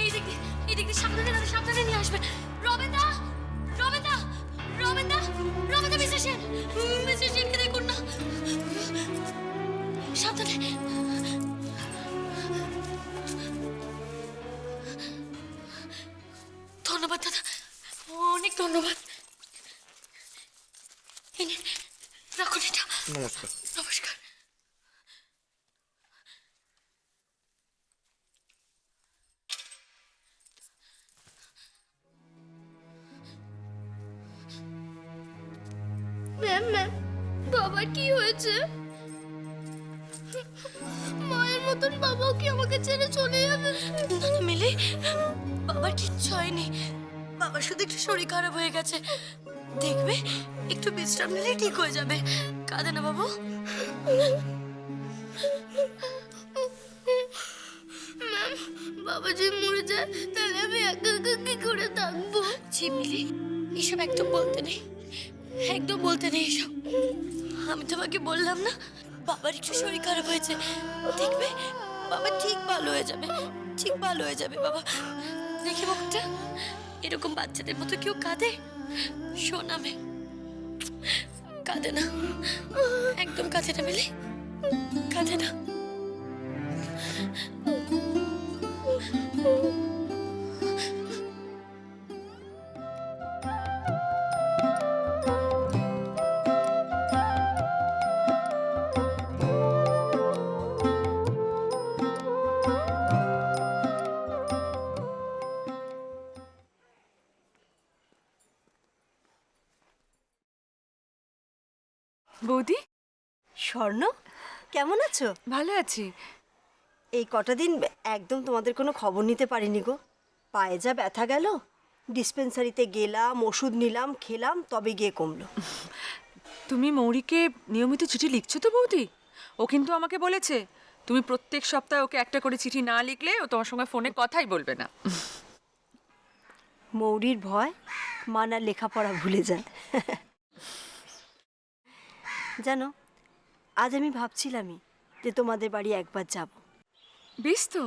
এই দিক দিয়ে, এই দিক দিয়ে, সাবধানে দাদা, সাবধানে নিয়ে আসবে। রমেনদা, রমেনদা, রমেনদা, রমেনদা, মিস্টার সেন, মিস্টার সেনকে দেখুন না, সাবধানে। ধন্যবাদ দাদা, অনেক ধন্যবাদ। এই নিন, রাখুন এটা। নমস্কার। নমস্কার। ম্যাম ম্যাম, বাবার কি হয়েছে? মায়ের মতন বাবাও কি আমাকে ছেড়ে চলে যাবে? না না মিলি, বাবার কিচ্ছু হয়নি, বাবার শুধু একটু শরীর খারাপ হয়ে গেছে, দেখবে একটু বিশ্রাম নিলেই ঠিক হয়ে যাবে। কাঁদে না বাবু। ম্যাম, বাবা যদি মরে যায় তাহলে আমি একা একা কি করে থাকবো? ছি মিলি, এসব একদম বলতে নেই, একদম বলতে নেই এসব। আমি তোমাকে বললাম না, বাবার একটু শরীর খারাপ হয়েছে, দেখবে বাবা ঠিক ভালো হয়ে যাবে, ঠিক ভালো হয়ে যাবে বাবা। দেখি মুখটা, এরকম বাচ্চাদের মতো কেউ কাঁদে? শোনাবে, কাঁদে না, একদম কাঁদে না মিলি, কাঁদে না। বৌদি, স্বর্ণ, কেমন আছো? ভালো আছি। এই কটা দিন একদম তোমাদের কোনো খবর নিতে পারিনি গো। পায়ে যা ব্যথা গেল, ডিসপেন্সারিতে গেলাম, ওষুধ নিলাম, খেলাম, তবে গিয়ে কমলো। তুমি মৌরিকে নিয়মিত চিঠি লিখছো তো বৌদি? ও কিন্তু আমাকে বলেছে তুমি প্রত্যেক সপ্তাহে ওকে একটা করে চিঠি না লিখলে ও তোমার সঙ্গে ফোনে কথাই বলবে না। মৌরির ভয় মানার লেখাপড়া ভুলে যায়। জানো, আজ আমি ভাবছিলামই যে তোমাদের বাড়ি একবার যাব। বেশ তো,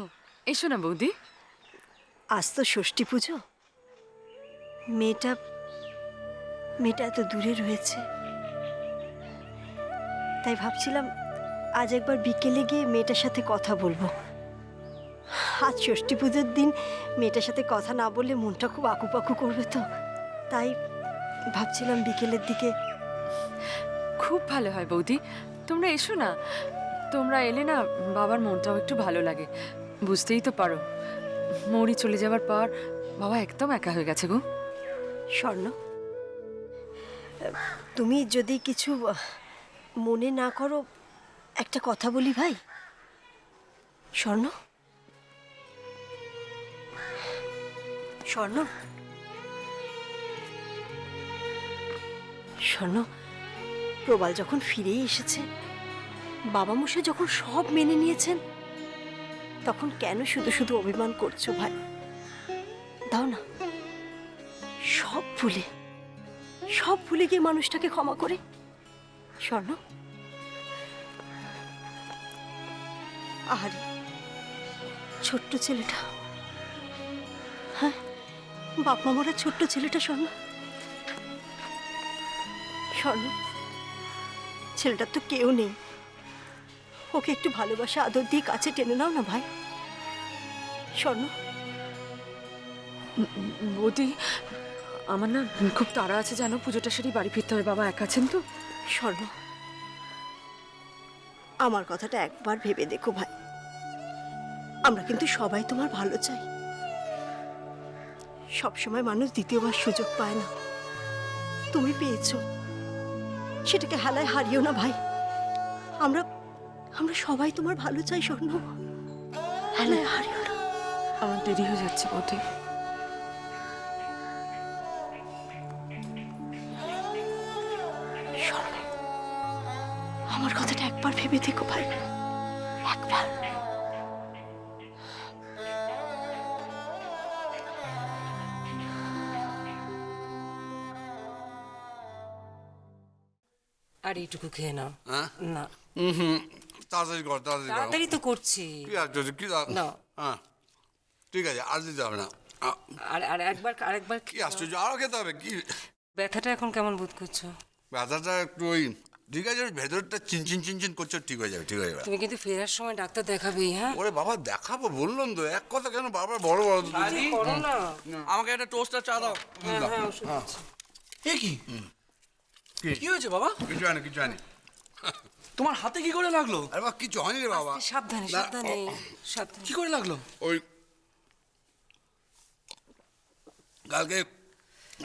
এসো না বৌদি। আজ তো ষষ্ঠী পুজো, মেয়েটা মেয়েটা এত দূরে রয়েছে, তাই ভাবছিলাম আজ একবার বিকেলে গিয়ে মেয়েটার সাথে কথা বলবো। আজ ষষ্ঠী পুজোর দিন মেয়েটার সাথে কথা না বললে মনটা খুব আকুপাকু করবে, তো তাই ভাবছিলাম বিকেলের দিকে। খুব ভালো হয় বৌদি, তোমরা এসো না। তোমরা এলে না বাবার মনটাও একটু ভালো লাগে। বুঝতেই তো পারো, মৌরি চলে যাওয়ার পর বাবা একদম একা হয়ে গেছে গো। স্বর্ণ, তুমি যদি কিছু মনে না করো, একটা কথা বলি ভাই। স্বর্ণ, স্বর্ণ, স্বর্ণ, প্রবাল যখন ফিরেই এসেছে, বাবা মশাই যখন সব মেনে নিয়েছেন, তখন কেন শুধু শুধু অভিমান করছো ভাই? দাও না, সব ভুলে গিয়ে মানুষটাকে ক্ষমা করে। স্বর্ণ, আহারে ছোট্ট ছেলেটা, হ্যাঁ, বাপ মা মরা ছোট্ট ছেলেটা। স্বর্ণ, স্বর্ণ, ছেলেটার তো কেউ নেই, ওকে একটু ভালোবাসা আদর দিয়ে কাছে টেনে নাও না ভাই। স্বর্ণ, বৌদি, আমার না খুব তাড়া আছে জানো, পুজোটা সেরে বাড়ি ফিরতে হবে, বাবা একা আছেন তো। স্বর্ণ, আমার কথাটা একবার ভেবে দেখো ভাই, আমরা কিন্তু সবাই তোমার ভালো চাই। সবসময় মানুষ দ্বিতীয়বার সুযোগ পায় না, তুমি পেয়েছো, সেটাকে হেলায় হারিও না ভাই। আমরা আমরা সবাই তোমার ভালো চাই স্বর্ণ, হেলায় হারিও না। আমার দেরি হয়ে যাচ্ছে বৌদি। স্বর্ণ, আমার কথাটা একবার ভেবে দেখো ভাই, একবার। আর এইটুকু খেয়ে নাও। হ্যাঁ? না, তাড়াতাড়ি কর, তাড়াতাড়ি কর। তাড়াতাড়ি তো করছি। কি আছে কি না। হ্যাঁ, ঠিক আছে আর দিতে হবে না আর আরেকবার কি আশ্চর্য আরও খেতে হবে কি ব্যথাটা এখন কেমন বোধ করছো? ব্যথাটা একটু ওই ঠিক আছে ওই ভেতরটা চিনচিন চিনচিন করছে, ঠিক হয়ে যাবে ঠিক হয়ে যাবে। তুমি কিন্তু ফেরার সময় ডাক্তার দেখাবেই, হ্যাঁ? ওরে বাবা দেখাবো বললাম তো, এক কথা কেন বারবার বড় বড় করো না। আমাকে একটা টোস্টার চা দাও। হ্যাঁ, ওষুধ দিচ্ছি। এ কি কি হয়েছে বাবা? কিছু হয়নি কিছু হয়নি। তোমার হাতে কি করে লাগলো? আরে বাবা কিছু হয়নি রে বাবা। সাবধানে না, সাবধানে সাবধানে। কি করে লাগলো? ওই কালকে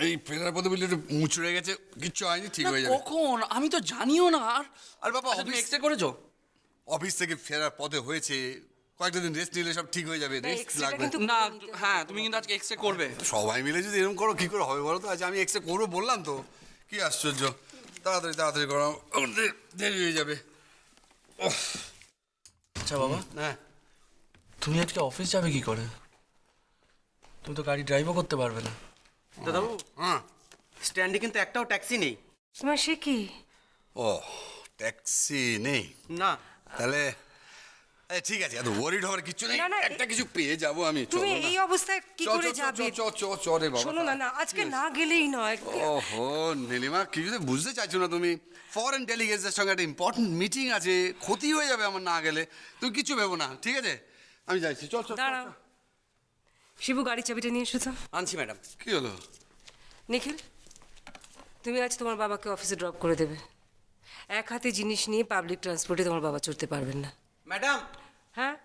এই ফেরার পথে বললে একটু মুচড়ে গেছে, কিচ্ছু হয়নি, ঠিক হয়ে যাবে। কখন? আমি তো জানিও না। আর বাবা আচ্ছা, তুমি অফিস এক্সরে করেছো? অফিস থেকে ফেরার পথে হয়েছে, কয়েকটা দিন রেস্ট নিলে সব ঠিক হয়ে যাবে, রেস্ট X-ray টা লাগবে। কিন্তু না হ্যাঁ, তুমি কিন্তু আজকে এক্সরে করবে। সবাই মিলে যদি এরকম করো কি করে হবে বলো তো? আজ আমি এক্সরে করবো বললাম তো, কি আশ্চর্য। তাড়াতাড়ি তাড়াতাড়ি করো, দেরি হয়ে যাবে। আচ্ছা বাবা, হ্যাঁ তুমি আজকে অফিস যাবে কি করে? তুমি তো গাড়ি ড্রাইভও করতে পারবে না। দাদাবাবু, হ্যাঁ স্ট্যান্ডে কিন্তু একটাও ট্যাক্সি নেই। তোমার সে কি? ও ট্যাক্সি নেই, না, তাহলে ঠিক আছে, এত ওয়ারিড হওয়ার কিছু নেই, একটা কিছু পেয়ে যাবো আমি। তুমি এই অবস্থায় কি করে যাবে? চ রে বাবা। শোনো না, আজকে না গেলেই নয়। ওহো নীলিমা, কিছু তো বুঝতে চাইছো না তুমি। ফরেন ডেলিগেটসের সঙ্গে একটা ইম্পর্টেন্ট মিটিং আছে, ক্ষতি হয়ে যাবে আমার না গেলে। তুমি কিছু ভেবো না, ঠিক আছে? আমি যাইছি, চল চল। দাঁড়াও, শিবু গাড়ির চাবিটা নিয়ে এসো তো। আনছি ম্যাডাম। কি হলো? নিখিল, তুমি আজ তোমার বাবাকে অফিসে ড্রপ করে দেবে। এক হাতে জিনিস নিয়ে পাবলিক ট্রান্সপোর্টে তোমার বাবা চড়তে পারবেন না। ম্যাডাম, হ্যাঁ,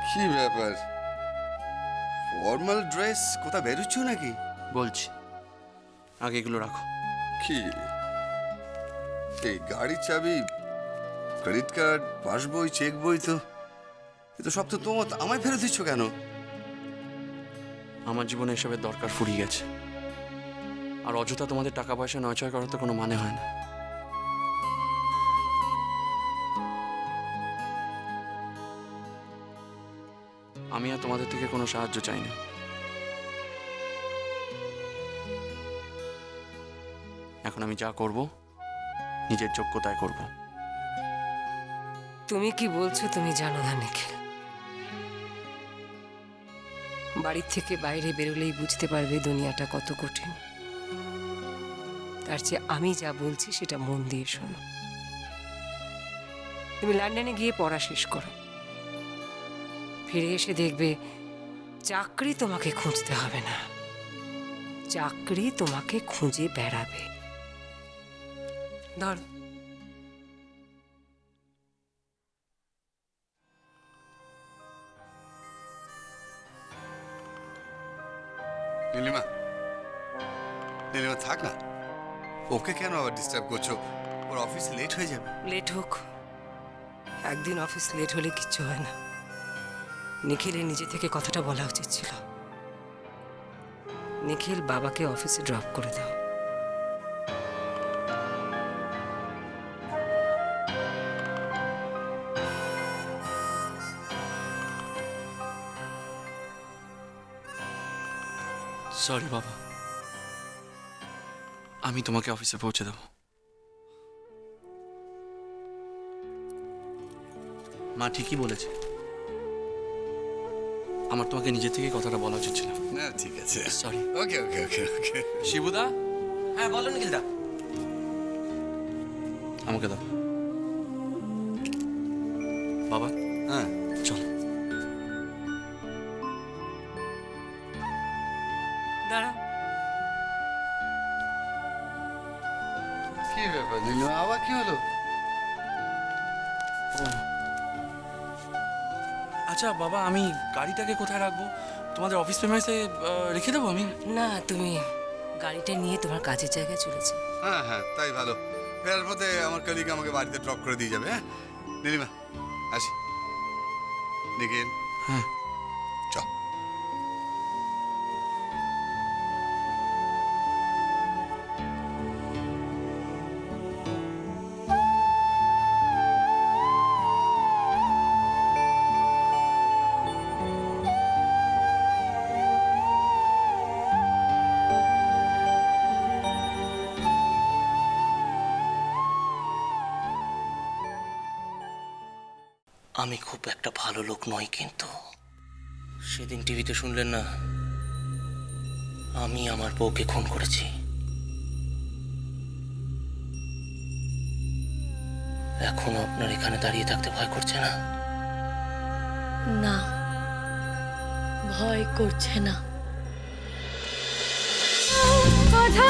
কি ব্যাপার, ফর্মাল ড্রেস কোথা বেরোচ্ছ নাকি? বলছি, আগে এগুলো রাখো। কি এই গাড়ির চাবি, ক্রেডিট কার্ড, পাসবই, চেক বই, তো এ তো সব তো তোমার, আমায় ফেরত দিচ্ছ কেন? আমার জীবনে এসবের দরকার ফুরিয়ে গেছে। আর অযথা তোমাদের টাকা পয়সা নয়ছয় করার তো কোনো মানে হয় না। আমি আর তোমাদের থেকে কোনো সাহায্য চাই না। এখন আমি যা করব নিজের যোগ্যতায় করব। তুমি কি বলছো তুমি জানো না নিখিল। বাড়ির থেকে বাইরে বেরোলেই বুঝতে পারবে দুনিয়াটা কত কঠিন। তার চেয়ে আমি যা বলছি সেটা মন দিয়ে শোনো। তুমি লন্ডনে গিয়ে পড়া শেষ করো, ফিরে এসে দেখবে চাকরি তোমাকে খুঁজতে হবে না, চাকরি তোমাকে খুঁজে বেড়াবে। ধর, নীলিমা, নীলিমা থাক না, ওকে কেন আবার ডিস্টার্ব করছো? ওর অফিস লেট হয়ে যাবে। লেট হোক, একদিন অফিস লেট হলে কিচ্ছু হয় না। নিখিলের নিজে থেকে কথাটা বলা উচিত ছিল। নিখিল, বাবাকে অফিসে ড্রপ করে দাও। সরি বাবা, আমি তোমাকে অফিসে পৌঁছে দেবো। মা ঠিকই বলেছে, আমার তোমাকে নিজে থেকে কথাটা বলা উচিত ছিল। না ঠিক আছে, সরি। ওকে ওকে ওকে ওকে। শিবুদা, হ্যাঁ বলো নিখিলদা। আমাকে দাও। বাবা হ্যাঁ চল। দাঁড়াও, কি ব্যাপার নীলিমা, আবার কি হলো? আচ্ছা বাবা, আমি গাড়িটাকে কোথায় রাখবো? তোমাদের অফিস প্রেমাইসে রেখে দেবো আমি? না, তুমি গাড়িটা নিয়ে তোমার কাজের জায়গায় চলেছে। হ্যাঁ হ্যাঁ তাই ভালো। ফেরার পথে আমার কলিগ আমাকে বাড়িতে ড্রপ করে দিয়ে যাবে। হ্যাঁ নীলিমা, আসি। নিখিল, হ্যাঁ। চ। আমি খুব একটা ভালো লোক নই, কিন্তু সেদিন টিভিতে শুনলেন না আমি আমার বউকে খুন করেছি। এখন আপনার এখানে দাঁড়িয়ে থাকতে ভয় করছে না? না, ভয় করছে না। কথা